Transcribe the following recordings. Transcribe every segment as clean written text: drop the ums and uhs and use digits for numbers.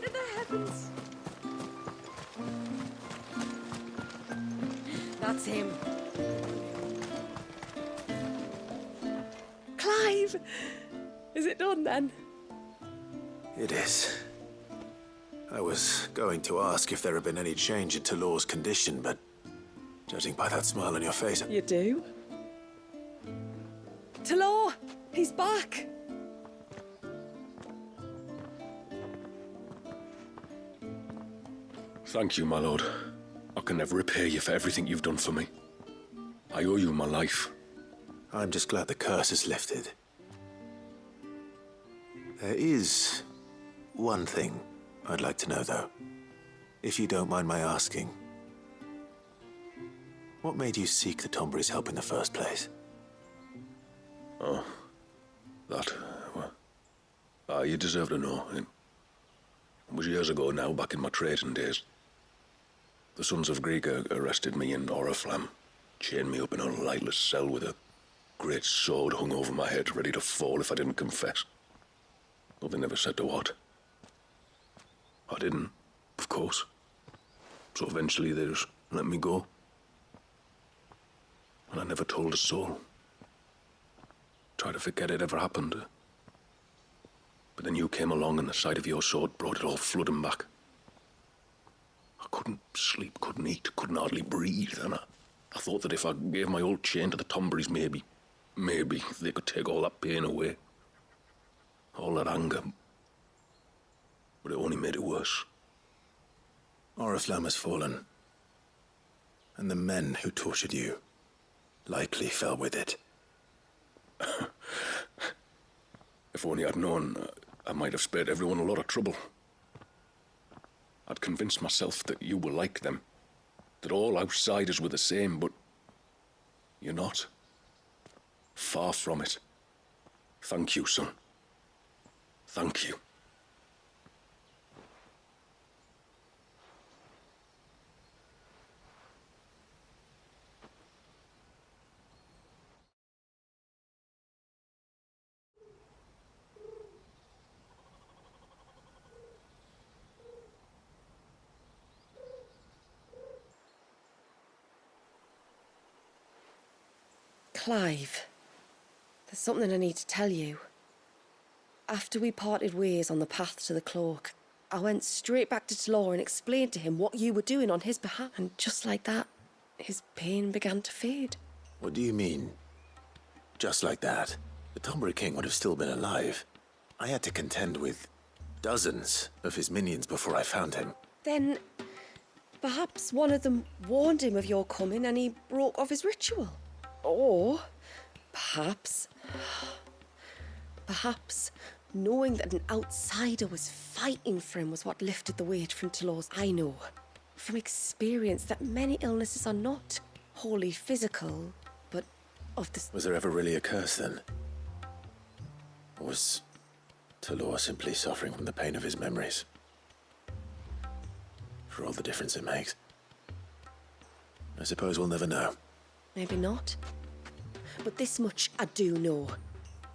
into the heavens. That's him. Clive! Is it done then? It is. I was going to ask if there had been any change in Talor's condition, but judging by that smile on your face... You do? Talor! He's back! Thank you, my lord. I can never repay you for everything you've done for me. I owe you my life. I'm just glad the curse is lifted. There is one thing I'd like to know, though. If you don't mind my asking. What made you seek the Tombury's help in the first place? Oh, that, well... you deserve to know. It was years ago now, back in my trading days. The Sons of Greek arrested me in Oriflamme, chained me up in a lightless cell with a great sword hung over my head, ready to fall if I didn't confess. Though they never said to what. I didn't, of course. So eventually they just let me go. And I never told a soul. Tried to forget it ever happened. But then you came along and the sight of your sword brought it all flooding back. I couldn't sleep, couldn't eat, couldn't hardly breathe, and I thought that if I gave my old chain to the Tomburys, maybe they could take all that pain away. All that anger. But it only made it worse. Oriflamme has fallen. And the men who tortured you likely fell with it. If only I'd known, I might have spared everyone a lot of trouble. I'd convinced myself that you were like them, that all outsiders were the same, but you're not. Far from it. Thank you, son. Thank you. Clive, there's something I need to tell you. After we parted ways on the path to the cloak, I went straight back to Talor and explained to him what you were doing on his behalf. And just like that, his pain began to fade. What do you mean? Just like that? The Tombury King would have still been alive. I had to contend with dozens of his minions before I found him. Then, perhaps one of them warned him of your coming and he broke off his ritual. Or, perhaps, knowing that an outsider was fighting for him was what lifted the weight from Talor's. I know, from experience, that many illnesses are not wholly physical, but of the... Was there ever really a curse, then? Or was Talor simply suffering from the pain of his memories? For all the difference it makes. I suppose we'll never know. Maybe not. But this much I do know.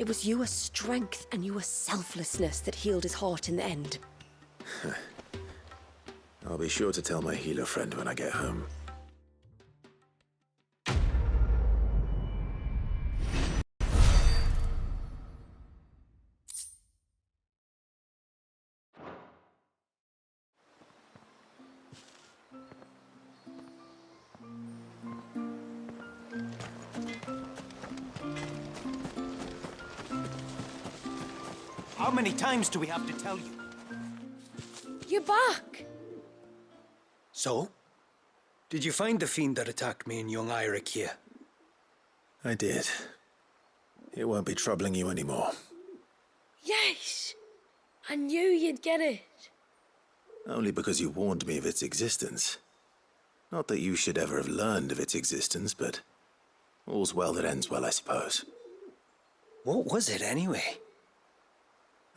It was your strength and your selflessness that healed his heart in the end. I'll be sure to tell my healer friend when I get home. How many times do we have to tell you? You're back! So? Did you find the fiend that attacked me and young Eirik here? I did. It won't be troubling you anymore. Yes! I knew you'd get it. Only because you warned me of its existence. Not that you should ever have learned of its existence, but all's well that ends well, I suppose. What was it, anyway?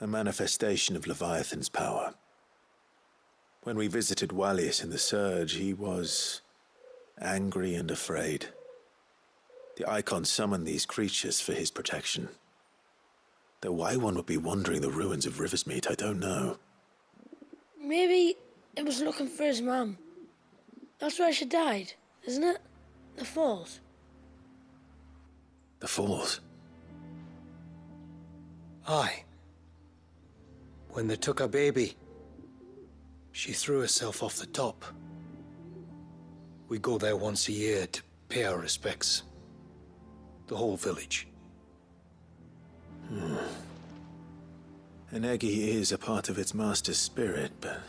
A manifestation of Leviathan's power. When we visited Wallius in the Surge, he was angry and afraid. The Icon summoned these creatures for his protection. Though why one would be wandering the ruins of Riversmeet, I don't know. Maybe he was looking for his mum. That's where she died, isn't it? The falls. The Falls? Aye. When they took her baby, she threw herself off the top. We go there once a year to pay our respects. The whole village. An Eggy is a part of its master's spirit, but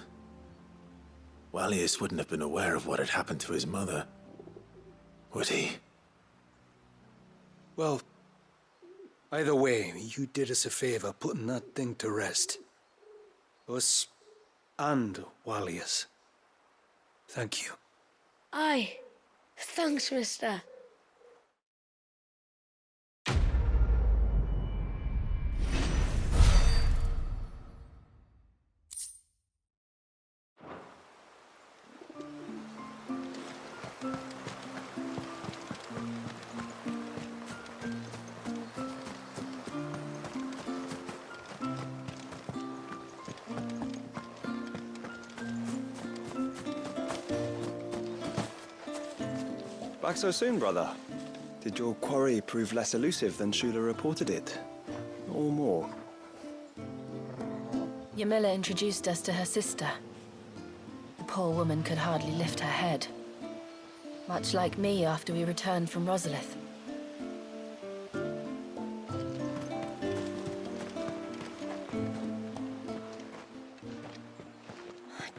Wallius wouldn't have been aware of what had happened to his mother, would he? Well, either way, you did us a favor putting that thing to rest. Us and Wallius. Thank you. Aye. Thanks, mister. Back so soon, brother? Did your quarry prove less elusive than Shula reported it? Or more? Yamila introduced us to her sister. The poor woman could hardly lift her head. Much like me after we returned from Rosalith.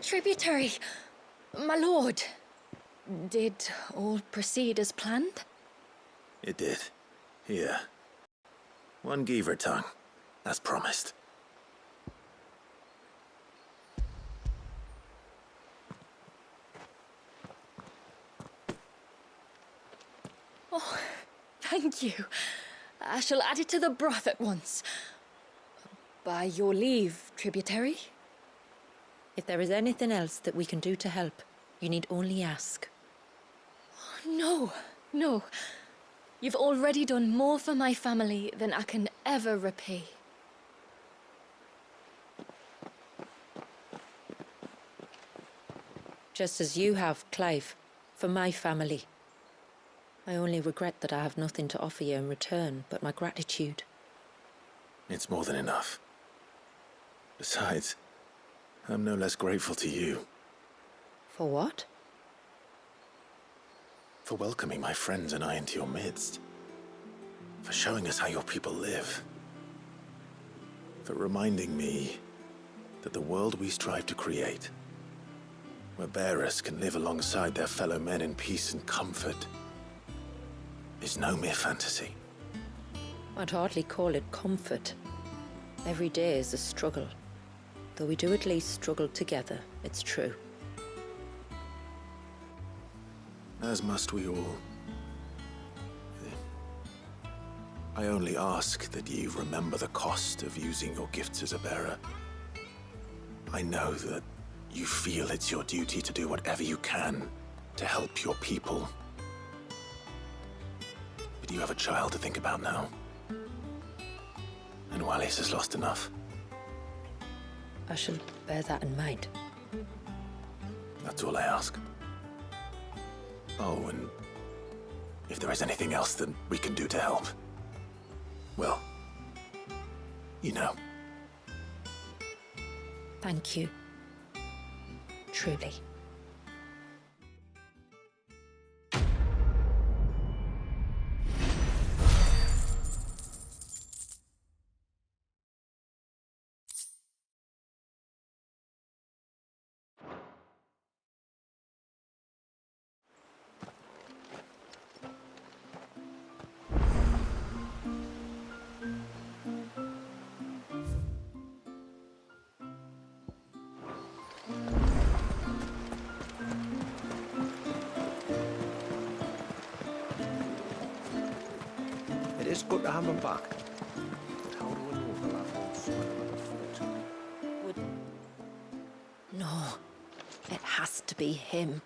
Tributary, my lord. Did all proceed as planned? It did. Here. One Geaver tongue, as promised. Oh, thank you. I shall add it to the broth at once. By your leave, tributary. If there is anything else that we can do to help, you need only ask. No, no. You've already done more for my family than I can ever repay. Just as you have, Clive, for my family. I only regret that I have nothing to offer you in return but my gratitude. It's more than enough. Besides, I'm no less grateful to you. For what? For welcoming my friends and I into your midst. For showing us how your people live. For reminding me that the world we strive to create, where bearers can live alongside their fellow men in peace and comfort, is no mere fantasy. I'd hardly call it comfort. Every day is a struggle. Though we do at least struggle together, it's true. As must we all. I only ask that you remember the cost of using your gifts as a bearer. I know that you feel it's your duty to do whatever you can to help your people. But you have a child to think about now. And Wallis has lost enough. I shall bear that in mind. That's all I ask. Oh, and if there is anything else that we can do to help, well, you know. Thank you. Truly. It is good to have him back. But how do I know the lad won't fight like a foot? Would... No. It has to be him.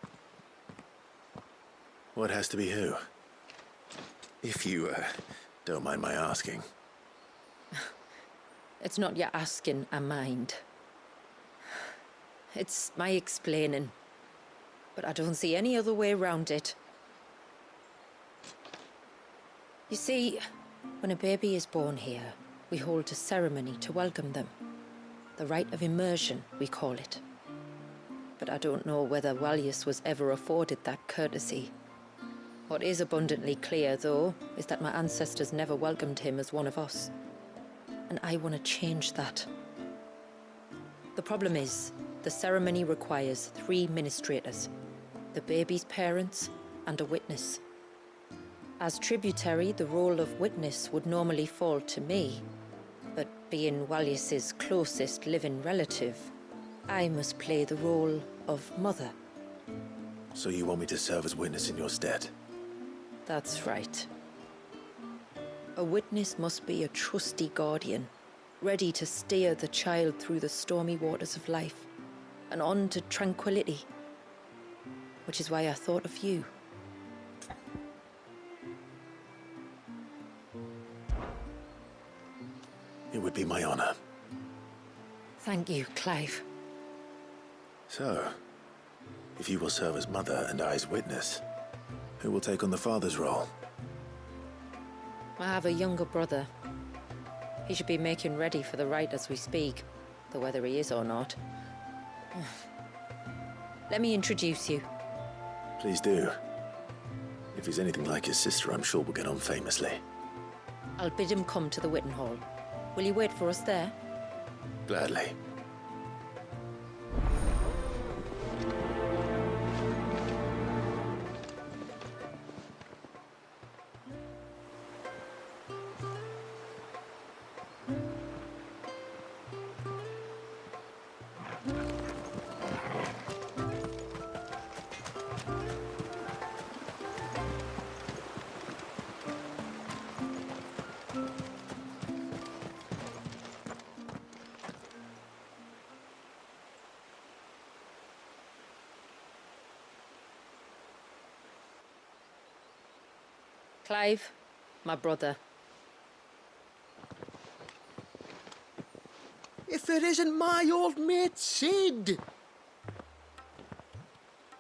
What has to be who? If you, don't mind my asking. It's not your asking I mind. It's my explaining. But I don't see any other way around it. You see, when a baby is born here, we hold a ceremony to welcome them. The rite of immersion, we call it. But I don't know whether Walius was ever afforded that courtesy. What is abundantly clear, though, is that my ancestors never welcomed him as one of us. And I want to change that. The problem is, the ceremony requires 3 ministrators, the baby's parents and a witness. As tributary, the role of witness would normally fall to me, but being Walius's closest living relative, I must play the role of mother. So you want me to serve as witness in your stead? That's right. A witness must be a trusty guardian, ready to steer the child through the stormy waters of life and on to tranquility. Which is why I thought of you. It would be my honor. Thank you, Clive. So, if you will serve as mother and I as witness, who will take on the father's role? I have a younger brother. He should be making ready for the rite as we speak, though whether he is or not. Let me introduce you. Please do. If he's anything like his sister, I'm sure we'll get on famously. I'll bid him come to the Witten Hall. Will you wait for us there? Gladly. Clive, my brother. If it isn't my old mate Sid!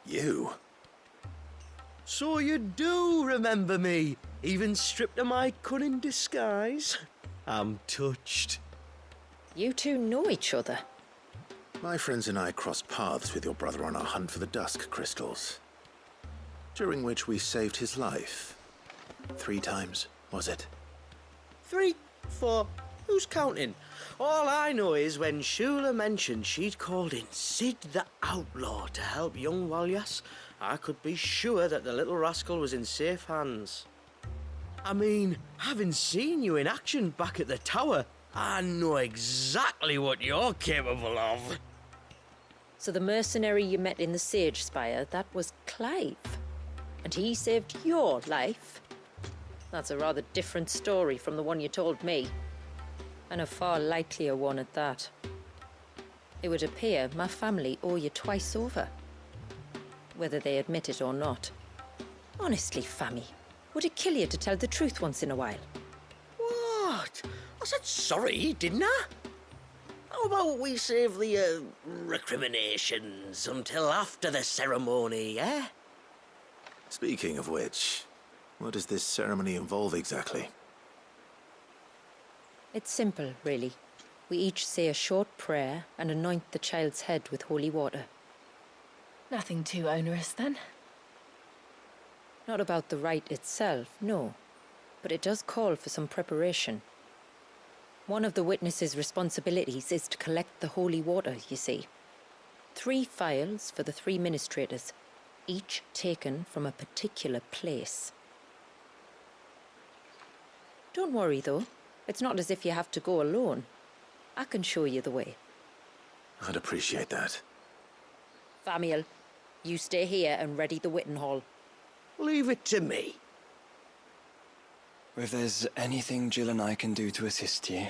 You? So you do remember me, even stripped of my cunning disguise? I'm touched. You two know each other. My friends and I crossed paths with your brother on our hunt for the dusk crystals, during which we saved his life. 3 times, was it? 3, 4, who's counting? All I know is when Shula mentioned she'd called in Sid the Outlaw to help young Walyas, I could be sure that the little rascal was in safe hands. I mean, having seen you in action back at the tower, I know exactly what you're capable of. So the mercenary you met in the Sage Spire, that was Clive. And he saved your life? That's a rather different story from the one you told me. And a far likelier one at that. It would appear my family owe you twice over. Whether they admit it or not. Honestly, Fammy, would it kill you to tell the truth once in a while? What? I said sorry, didn't I? How about we save the, recriminations until after the ceremony, eh? Speaking of which, what does this ceremony involve exactly? It's simple, really. We each say a short prayer and anoint the child's head with holy water. Nothing too onerous, then. Not about the rite itself, no. But it does call for some preparation. One of the witness's responsibilities is to collect the holy water, you see. 3 phials for the 3 ministrators, each taken from a particular place. Don't worry, though. It's not as if you have to go alone. I can show you the way. I'd appreciate that. Famiel, you stay here and ready the Witten Hall. Leave it to me. If there's anything Jill and I can do to assist you.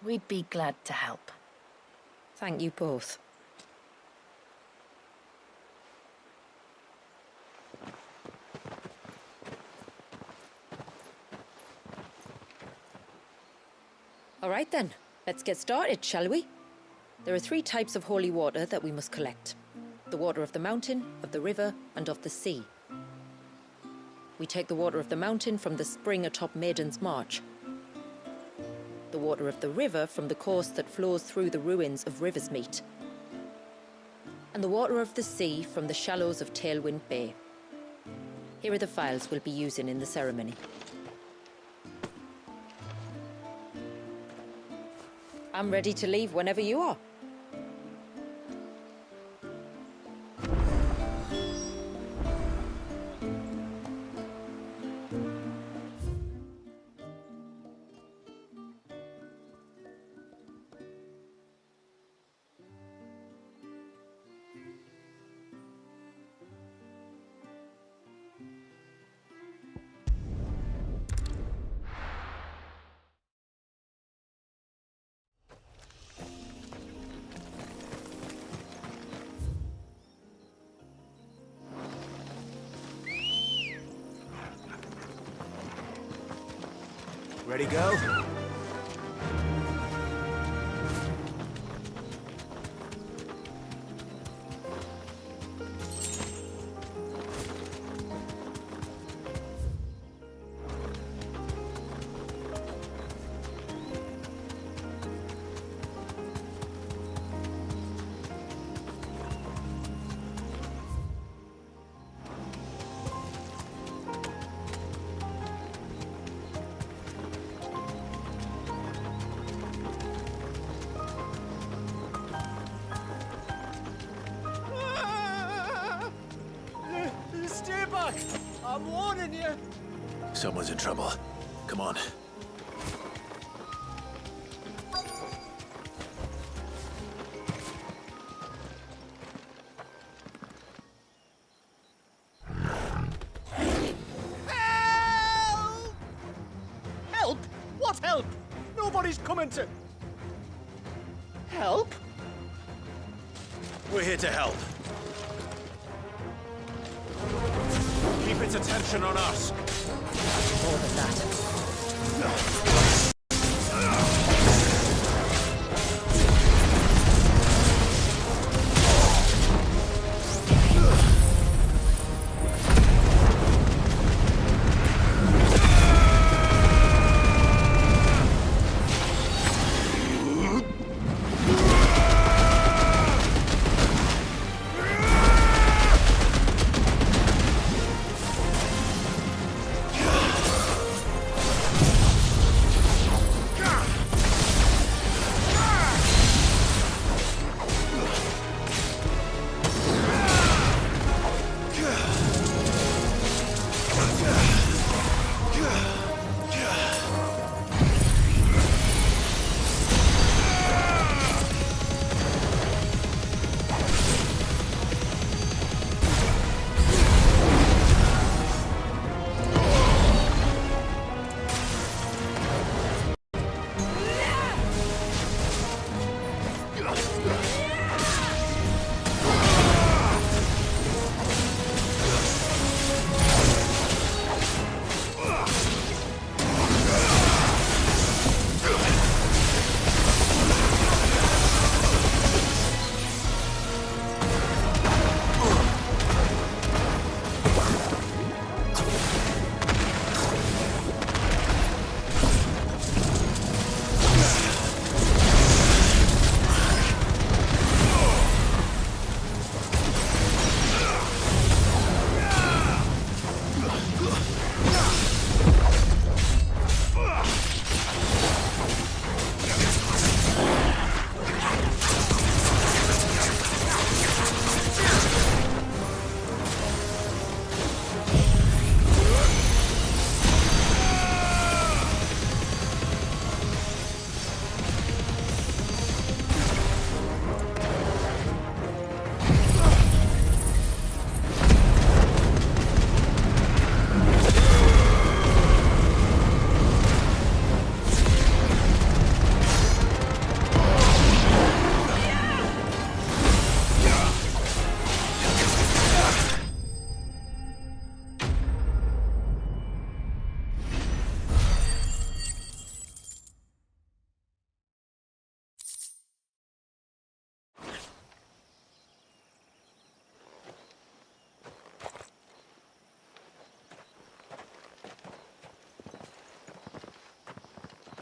We'd be glad to help. Thank you both. All right then, let's get started, shall we? There are 3 types of holy water that we must collect. The water of the mountain, of the river, and of the sea. We take the water of the mountain from the spring atop Maiden's March. The water of the river from the course that flows through the ruins of Riversmeet. And the water of the sea from the shallows of Tailwind Bay. Here are the phials we'll be using in the ceremony. I'm ready to leave whenever you are. Ready, go? Stay back! I'm warning you! Someone's in trouble. Come on. Help! Help? What help? Nobody's coming to... Help? We're here to help. Keep its attention on us. More than that.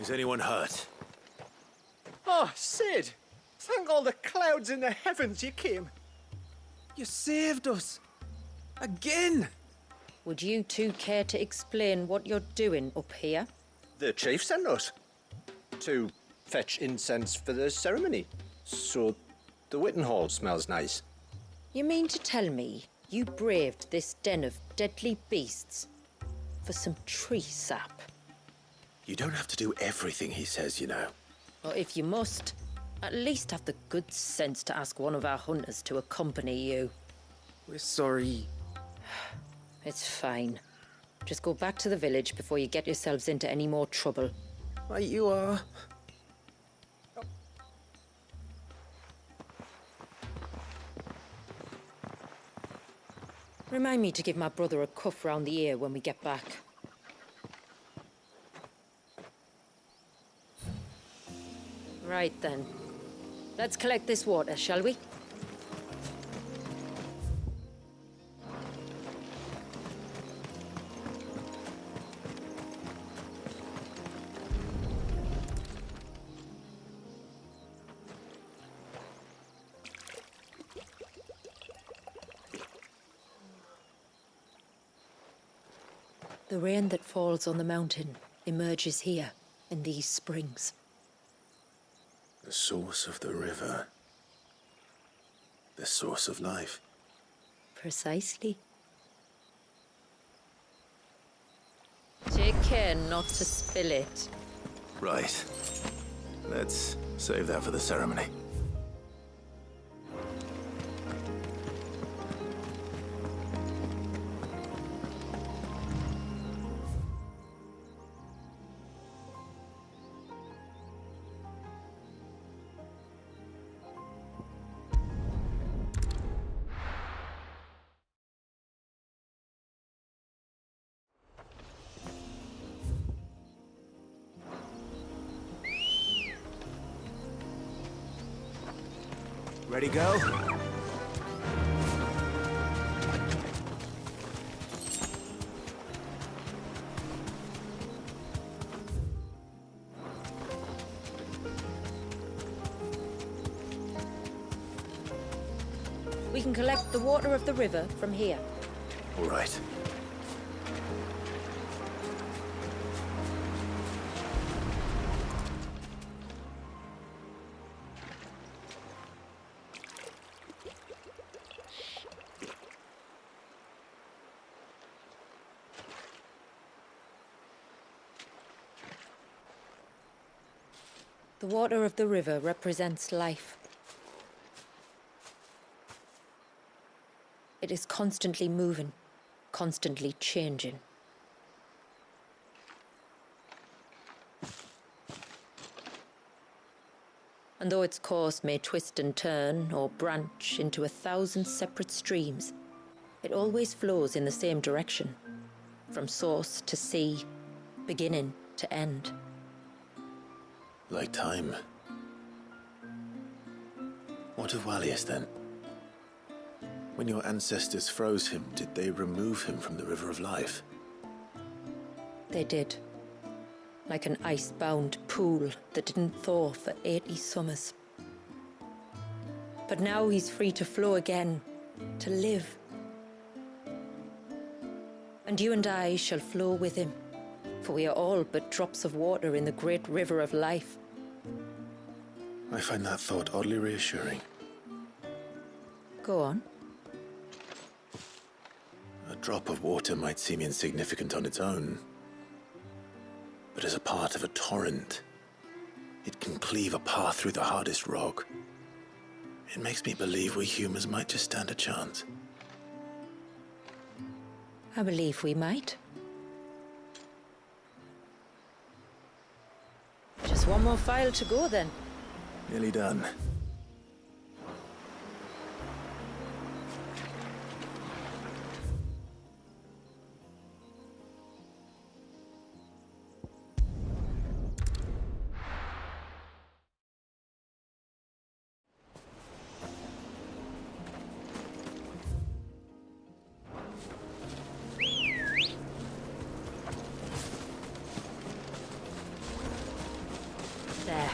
Is anyone hurt? Oh, Sid! Thank all the clouds in the heavens you came. You saved us. Again! Would you two care to explain what you're doing up here? The chief sent us to fetch incense for the ceremony, so the Witten Hall smells nice. You mean to tell me you braved this den of deadly beasts for some tree sap? You don't have to do everything he says, you know. Or if you must, at least have the good sense to ask one of our hunters to accompany you. We're sorry. It's fine. Just go back to the village before you get yourselves into any more trouble. Right you are. Remind me to give my brother a cuff round the ear when we get back. Right then. Let's collect this water, shall we? The rain that falls on the mountain emerges here, in these springs. The source of the river. The source of life. Precisely. Take care not to spill it. Right. Let's save that for the ceremony. Ready, go? We can collect the water of the river from here. All right. The water of the river represents life. It is constantly moving, constantly changing. And though its course may twist and turn or branch into 1,000 separate streams, it always flows in the same direction, from source to sea, beginning to end. Like time. What of Wallius, then? When your ancestors froze him, did they remove him from the River of Life? They did. Like an ice-bound pool that didn't thaw for 80 summers. But now he's free to flow again, to live. And you and I shall flow with him, for we are all but drops of water in the great river of life. I find that thought oddly reassuring. Go on. A drop of water might seem insignificant on its own, but as a part of a torrent, it can cleave a path through the hardest rock. It makes me believe we humans might just stand a chance. I believe we might. Just one more file to go then. Nearly done. There.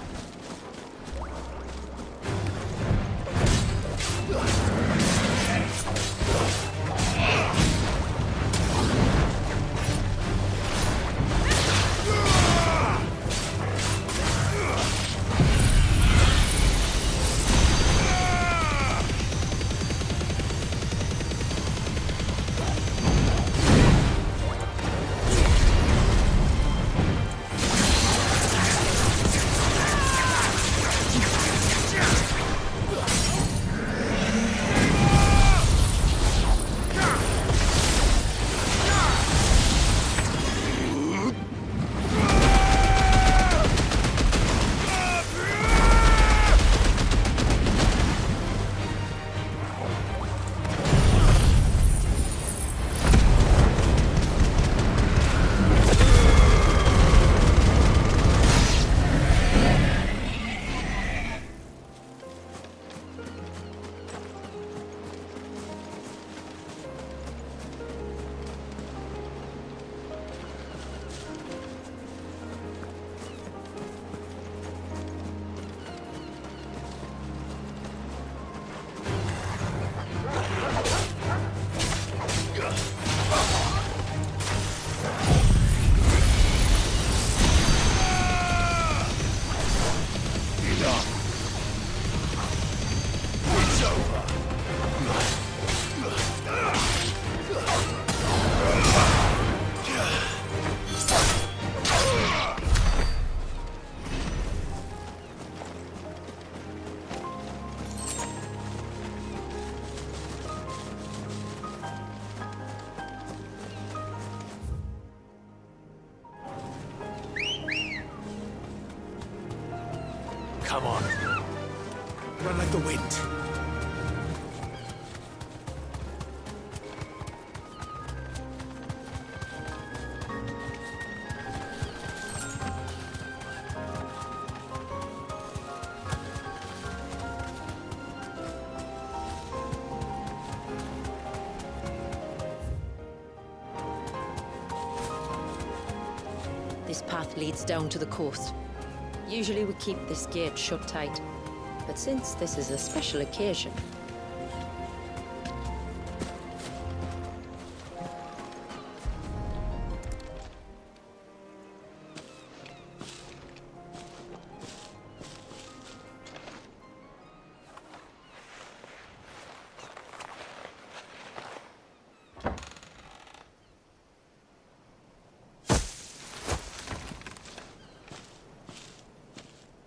Come on. Run like the wind. This path leads down to the coast. Usually we keep this gate shut tight, but since this is a special occasion...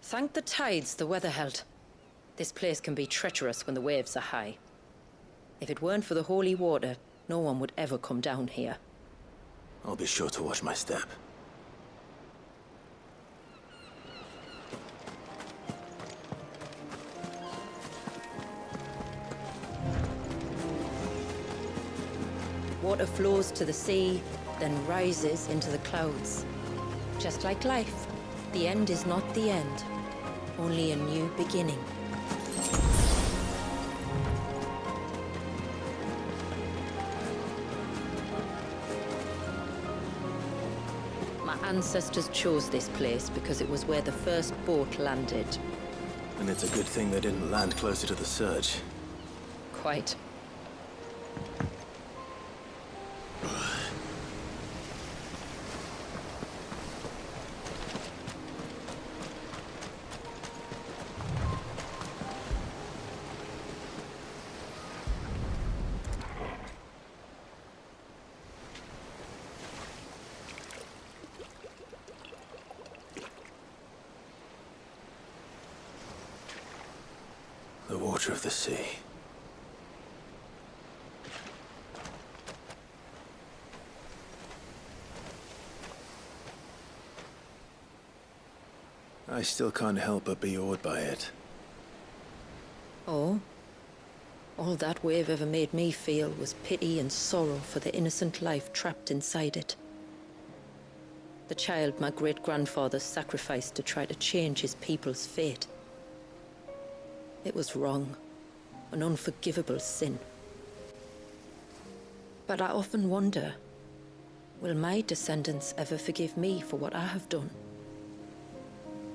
Thank the tides the weather held. This place can be treacherous when the waves are high. If it weren't for the holy water, no one would ever come down here. I'll be sure to watch my step. Water flows to the sea, then rises into the clouds. Just like life, the end is not the end, only a new beginning. My ancestors chose this place because it was where the first boat landed. And it's a good thing they didn't land closer to the surge. Quite. The water of the sea. I still can't help but be awed by it. Oh? All that wave ever made me feel was pity and sorrow for the innocent life trapped inside it. The child my great-grandfather sacrificed to try to change his people's fate. It was wrong, an unforgivable sin. But I often wonder, will my descendants ever forgive me for what I have done?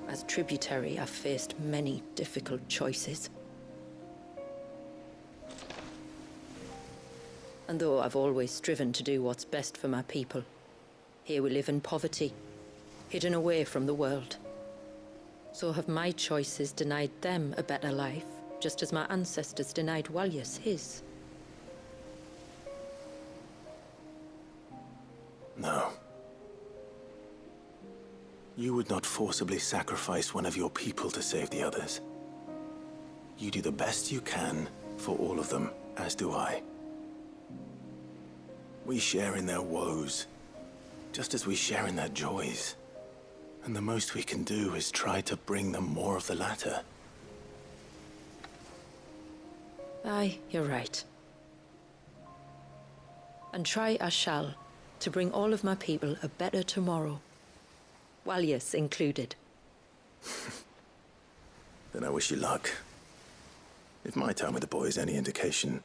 As tributary, I've faced many difficult choices. And though I've always striven to do what's best for my people, here we live in poverty, hidden away from the world. So have my choices denied them a better life, just as my ancestors denied Walyas his? No. You would not forcibly sacrifice one of your people to save the others. You do the best you can for all of them, as do I. We share in their woes, just as we share in their joys. And the most we can do is try to bring them more of the latter. Aye, you're right. And try I shall, to bring all of my people a better tomorrow. Walyas included. Then I wish you luck. If my time with the boy is any indication,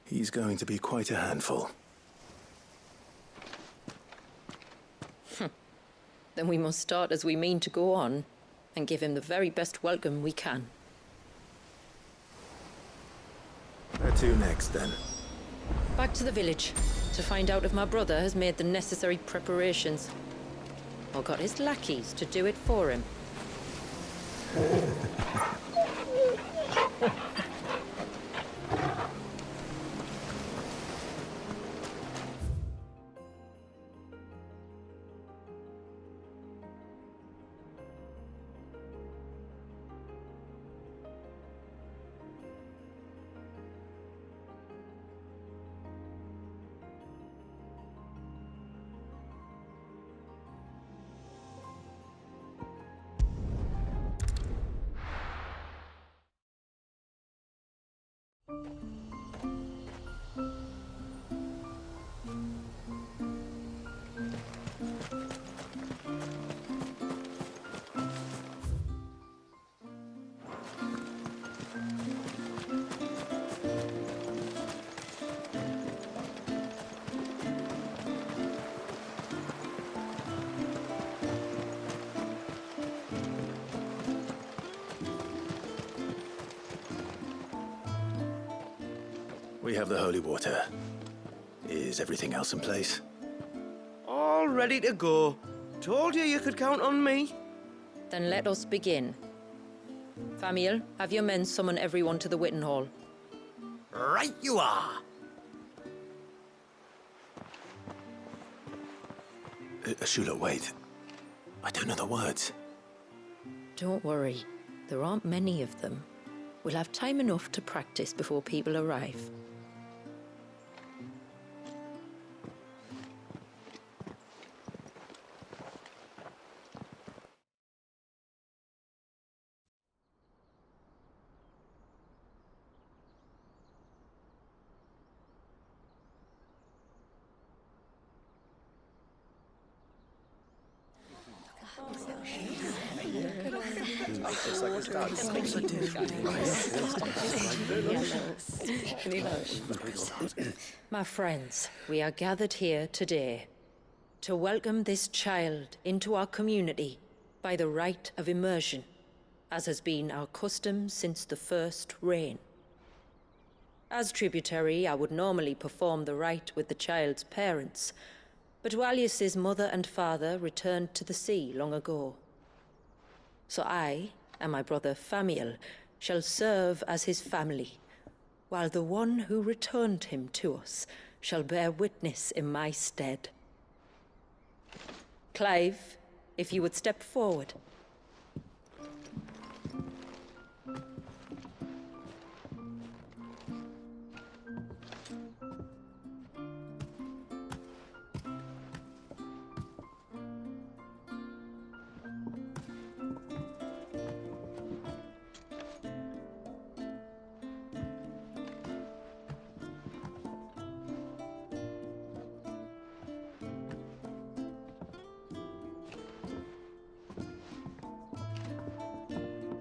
he's going to be quite a handful. Then we must start as we mean to go on, and give him the very best welcome we can. Where to next, then? Back to the village, to find out if my brother has made the necessary preparations. Or got his lackeys to do it for him. We have the holy water. Is everything else in place? All ready to go. Told you could count on me. Then let us begin. Famiel, have your men summon everyone to the Witten Hall. Right you are. Ashula, wait. I don't know the words. Don't worry. There aren't many of them. We'll have time enough to practice before people arrive. My friends, we are gathered here today to welcome this child into our community by the rite of immersion, as has been our custom since the first reign. As tributary, I would normally perform the rite with the child's parents, but Walyas's mother and father returned to the sea long ago. So I and my brother Famiel shall serve as his family, while the one who returned him to us shall bear witness in my stead. Clive, if you would step forward.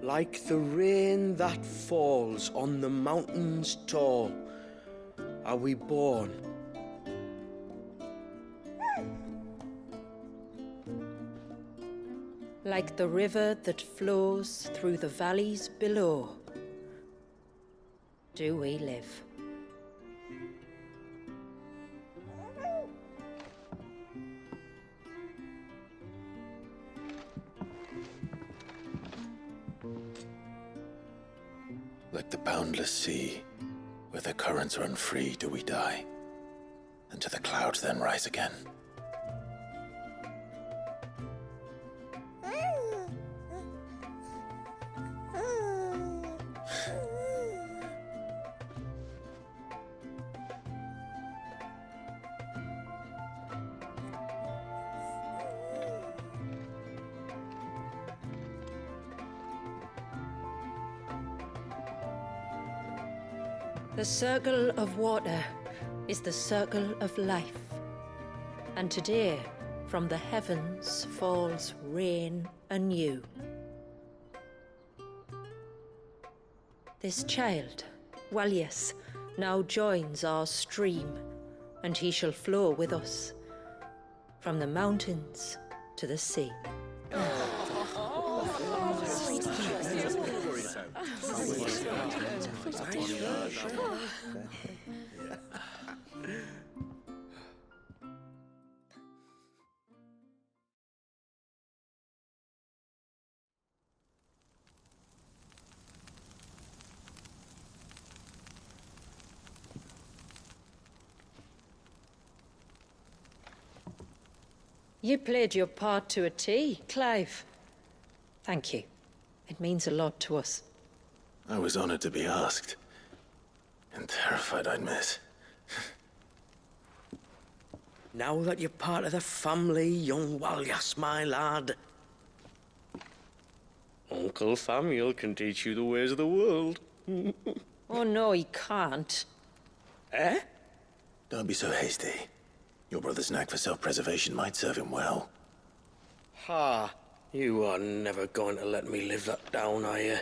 Like the rain that falls on the mountains tall, are we born. like the river that flows through the valleys below, do we live. Like the boundless sea, where the currents run free, do we die, and to the clouds then rise again. The circle of water is the circle of life. And today, from the heavens falls rain anew. This child, Walius, now joins our stream, and he shall flow with us from the mountains to the sea. You played your part to a T, Clive. Thank you. It means a lot to us. I was honored to be asked, and terrified I'd miss. Now that you're part of the family, young Walyas, my lad, Uncle Samuel can teach you the ways of the world. Oh no, he can't. Eh? Don't be so hasty. Your brother's knack for self-preservation might serve him well. Ha! You are never going to let me live that down, are you?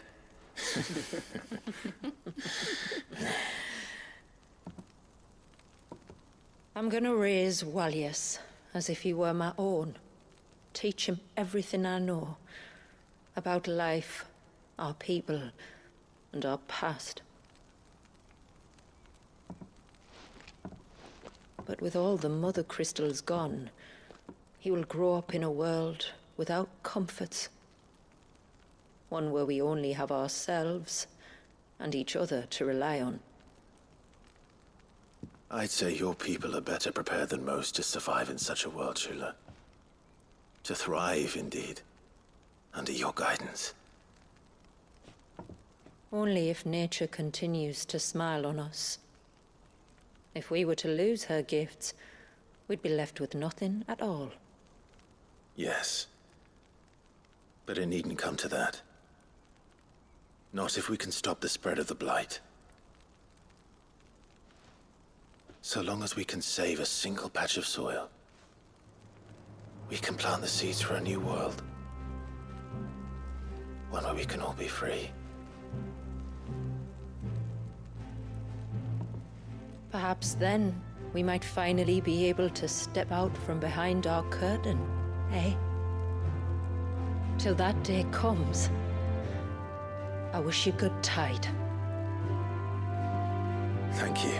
I'm gonna raise Walius as if he were my own. Teach him everything I know about life, our people, and our past. But with all the mother crystals gone, he will grow up in a world without comforts. One where we only have ourselves and each other to rely on. I'd say your people are better prepared than most to survive in such a world, Shula. To thrive, indeed, under your guidance. Only if nature continues to smile on us. If we were to lose her gifts, we'd be left with nothing at all. Yes. But it needn't come to that. Not if we can stop the spread of the Blight. So long as we can save a single patch of soil, we can plant the seeds for a new world. One where we can all be free. Perhaps then we might finally be able to step out from behind our curtain, eh? Till that day comes, I wish you good tide. Thank you.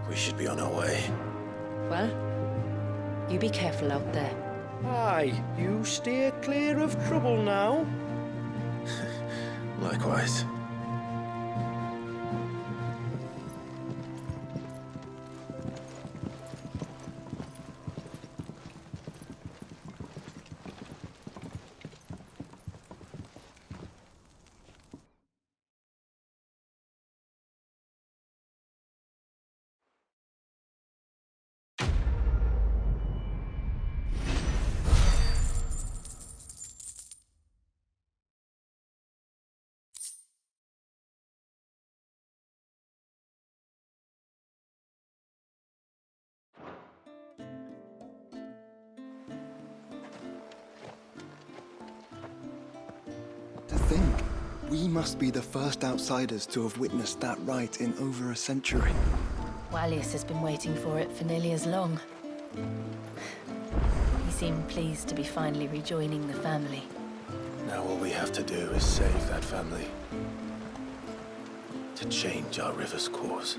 We should be on our way. Well, you be careful out there. Aye, you steer clear of trouble now. Likewise. To think, we must be the first outsiders to have witnessed that rite in over a century. Walius has been waiting for it for nearly as long. He seem pleased to be finally rejoining the family. Now all we have to do is save that family. To change our river's course.